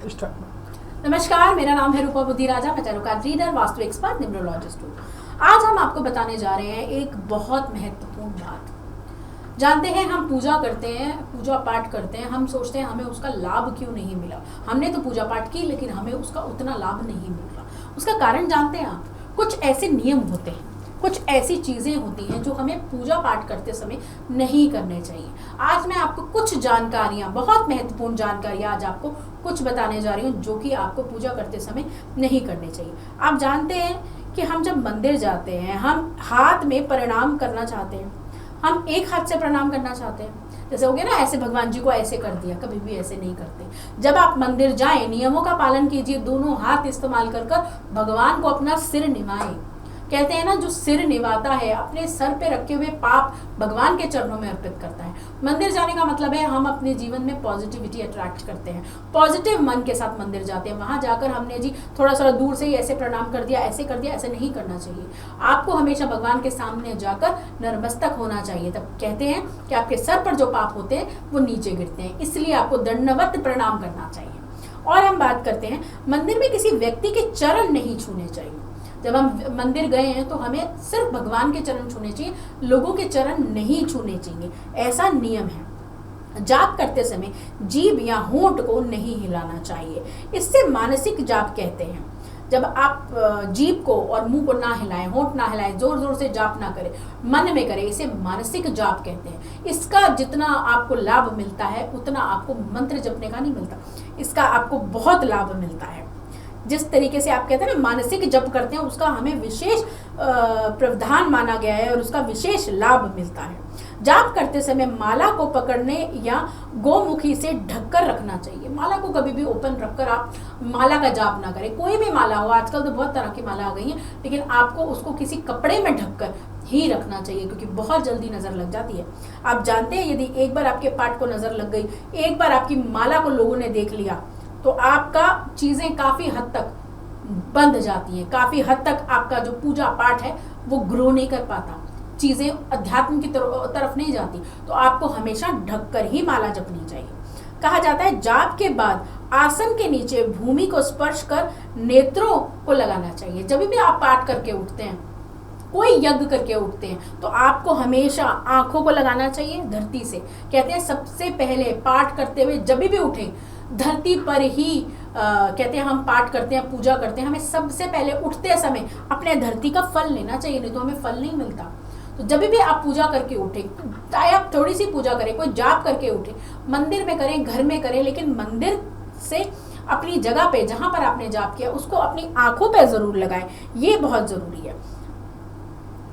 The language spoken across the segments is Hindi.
नमस्कार, मेरा नाम है रूपा बुद्धि राजा। मैं tarot card reader, vastu expert, numerologist हूँ। आज हम आपको बताने जा रहे हैं एक बहुत महत्वपूर्ण बात। जानते हैं, हम पूजा करते हैं, पूजा पाठ करते हैं, हम सोचते हैं हमें उसका लाभ क्यों नहीं मिला। हमने तो पूजा पाठ की लेकिन हमें उसका उतना लाभ नहीं मिल रहा। उसका कारण जानते हैं आप? कुछ ऐसे नियम होते हैं, कुछ ऐसी चीज़ें होती हैं जो हमें पूजा पाठ करते समय नहीं करने चाहिए। आज मैं आपको कुछ जानकारियाँ, बहुत महत्वपूर्ण जानकारियाँ आज आपको कुछ बताने जा रही हूँ जो कि आपको पूजा करते समय नहीं करने चाहिए। आप जानते हैं कि हम जब मंदिर जाते हैं, हम हाथ में प्रणाम करना चाहते हैं। हम एक हाथ से प्रणाम करना चाहते हैं, जैसे हो गया ना, ऐसे भगवान जी को ऐसे कर दिया, कभी भी ऐसे नहीं करते। जब आप मंदिर जाएं, नियमों का पालन कीजिए, दोनों हाथ इस्तेमाल कर भगवान को अपना सिर निभाएं। कहते हैं ना, जो सिर निभाता है अपने सर पे रखे हुए पाप भगवान के चरणों में अर्पित करता है। मंदिर जाने का मतलब है हम अपने जीवन में पॉजिटिविटी अट्रैक्ट करते हैं, पॉजिटिव मन के साथ मंदिर जाते हैं। वहां जाकर हमने जी थोड़ा सा दूर से ही ऐसे प्रणाम कर दिया, ऐसे कर दिया, ऐसे नहीं करना चाहिए। आपको हमेशा भगवान के सामने जाकर नतमस्तक होना चाहिए। तब कहते हैं कि आपके सर पर जो पाप होते हैं वो नीचे गिरते हैं, इसलिए आपको दंडवत प्रणाम करना चाहिए। और हम बात करते हैं, मंदिर में किसी व्यक्ति के चरण नहीं छूने चाहिए। जब हम मंदिर गए हैं तो हमें सिर्फ भगवान के चरण छूने चाहिए, लोगों के चरण नहीं छूने चाहिए, ऐसा नियम है। जाप करते समय जीभ या होंठ को नहीं हिलाना चाहिए, इससे मानसिक जाप कहते हैं। जब आप जीभ को और मुंह को ना हिलाएं, होंठ ना हिलाएं, जोर जोर से जाप ना करें, मन में करें, इसे मानसिक जाप कहते हैं। इसका जितना आपको लाभ मिलता है उतना आपको मंत्र जपने का नहीं मिलता, इसका आपको बहुत लाभ मिलता है। जिस तरीके से आप कहते हैं ना मानसिक जप करते हैं, उसका हमें विशेष प्रावधान माना गया है और उसका विशेष लाभ मिलता है। जाप करते समय माला को पकड़ने या गोमुखी से ढककर रखना चाहिए। माला को कभी भी ओपन रखकर आप माला का जाप ना करें। कोई भी माला हो, आजकल तो बहुत तरह की माला आ गई है, लेकिन आपको उसको किसी कपड़े में ढककर ही रखना चाहिए, क्योंकि बहुत जल्दी नज़र लग जाती है। आप जानते हैं, यदि एक बार आपके पाठ को नज़र लग गई, एक बार आपकी माला को लोगों ने देख लिया, तो आपका चीज़ें काफ़ी हद तक बंद जाती हैं, काफ़ी हद तक आपका जो पूजा पाठ है वो ग्रो नहीं कर पाता, चीज़ें अध्यात्म की तरफ नहीं जाती। तो आपको हमेशा ढककर ही माला जपनी चाहिए। कहा जाता है, जाप के बाद आसन के नीचे भूमि को स्पर्श कर नेत्रों को लगाना चाहिए। जब भी आप पाठ करके उठते हैं, कोई यज्ञ करके उठते हैं, तो आपको हमेशा आंखों को लगाना चाहिए धरती से। कहते हैं सबसे पहले पाठ करते हुए जब भी उठें, धरती पर ही कहते हैं हम पाठ करते हैं, पूजा करते हैं, हमें सबसे पहले उठते समय अपने धरती का फल लेना चाहिए, नहीं तो हमें फल नहीं मिलता। तो जब भी आप पूजा करके उठे, चाहे आप थोड़ी सी पूजा करें, कोई जाप करके उठे, मंदिर में करें, घर में करें, लेकिन मंदिर से अपनी जगह पे जहाँ पर आपने जाप किया उसको अपनी आंखों पे जरूर लगाएं, ये बहुत जरूरी है।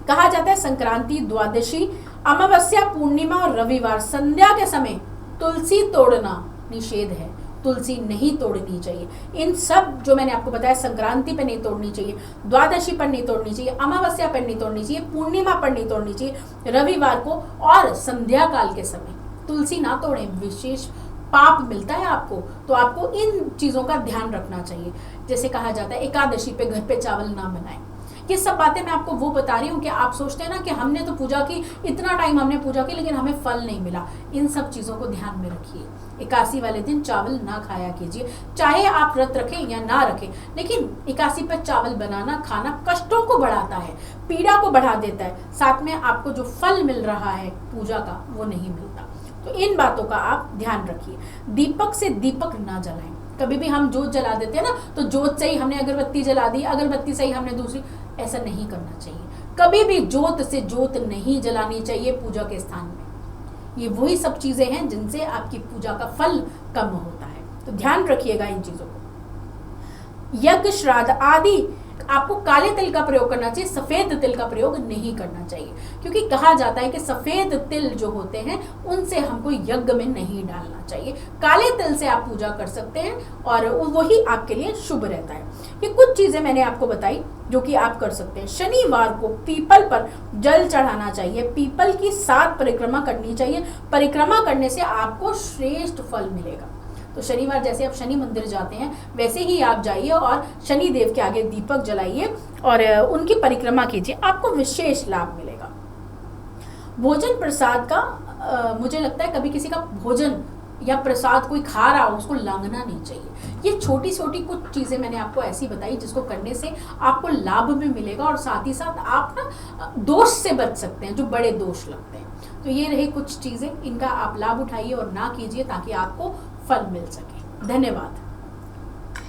कहा जाता है, संक्रांति, द्वादशी, अमावस्या, पूर्णिमा और रविवार संध्या के समय तुलसी तोड़ना निषेध है। तुलसी नहीं तोड़नी चाहिए। इन सब जो मैंने आपको बताया, संक्रांति पर नहीं तोड़नी चाहिए, द्वादशी पर नहीं तोड़नी चाहिए, अमावस्या पर नहीं तोड़नी चाहिए, पूर्णिमा पर नहीं तोड़नी चाहिए, रविवार को और संध्या काल के समय तुलसी ना तोड़ें, विशेष पाप मिलता है आपको। तो आपको इन चीज़ों का ध्यान रखना चाहिए। जैसे कहा जाता है, एकादशी पे घर पे चावल ना बनाएं। ये सब बातें मैं आपको वो बता रही हूँ कि आप सोचते हैं ना कि हमने तो पूजा की, इतना टाइम हमने पूजा की, लेकिन हमें फल नहीं मिला। इन सब चीज़ों को ध्यान में रखिए। एकादशी वाले दिन चावल ना खाया कीजिए, चाहे आप व्रत रखें या ना रखें, लेकिन एकादशी पर चावल बनाना, खाना कष्टों को बढ़ाता है, पीड़ा को बढ़ा देता है, साथ में आपको जो फल मिल रहा है पूजा का वो नहीं मिलता। तो इन बातों का आप ध्यान रखिए। दीपक से दीपक ना जलाएं। कभी भी हम जोत जला देते हैं ना, तो जोत से ही हमने अगरबत्ती जला दी, अगरबत्ती से ही हमने दूसरी, ऐसा नहीं करना चाहिए। कभी भी जोत से जोत नहीं जलानी चाहिए पूजा के स्थान में। ये वही सब चीजें हैं जिनसे आपकी पूजा का फल कम होता है, तो ध्यान रखिएगा इन चीजों को। यज्ञ, श्राद्ध आदि आपको काले तिल का प्रयोग करना चाहिए, सफेद तिल का प्रयोग नहीं करना चाहिए, क्योंकि कहा जाता है कि सफेद तिल जो होते हैं उनसे हमको यज्ञ में नहीं डालना चाहिए। काले तिल से आप पूजा कर सकते हैं और वही आपके लिए शुभ रहता है। ये कुछ चीजें मैंने आपको बताई जो कि आप कर सकते हैं। शनिवार को पीपल पर जल चढ़ाना चाहिए, पीपल की 7 परिक्रमा करनी चाहिए। परिक्रमा करने से आपको श्रेष्ठ फल मिलेगा। तो शनिवार जैसे आप शनि मंदिर जाते हैं, वैसे ही आप जाइए और शनि देव के आगे दीपक जलाइए और उनकी परिक्रमा कीजिए, आपको विशेष लाभ मिलेगा। भोजन प्रसाद का मुझे लगता है कभी किसी का भोजन या प्रसाद कोई खा रहा हो उसको लांघना नहीं चाहिए। ये छोटी छोटी कुछ चीज़ें मैंने आपको ऐसी बताई जिसको करने से आपको लाभ भी मिलेगा और साथ ही साथ आप ना दोष से बच सकते हैं, जो बड़े दोष लगते हैं। तो ये रही कुछ चीज़ें, इनका आप लाभ उठाइए और ना कीजिए ताकि आपको फल मिल सके। धन्यवाद।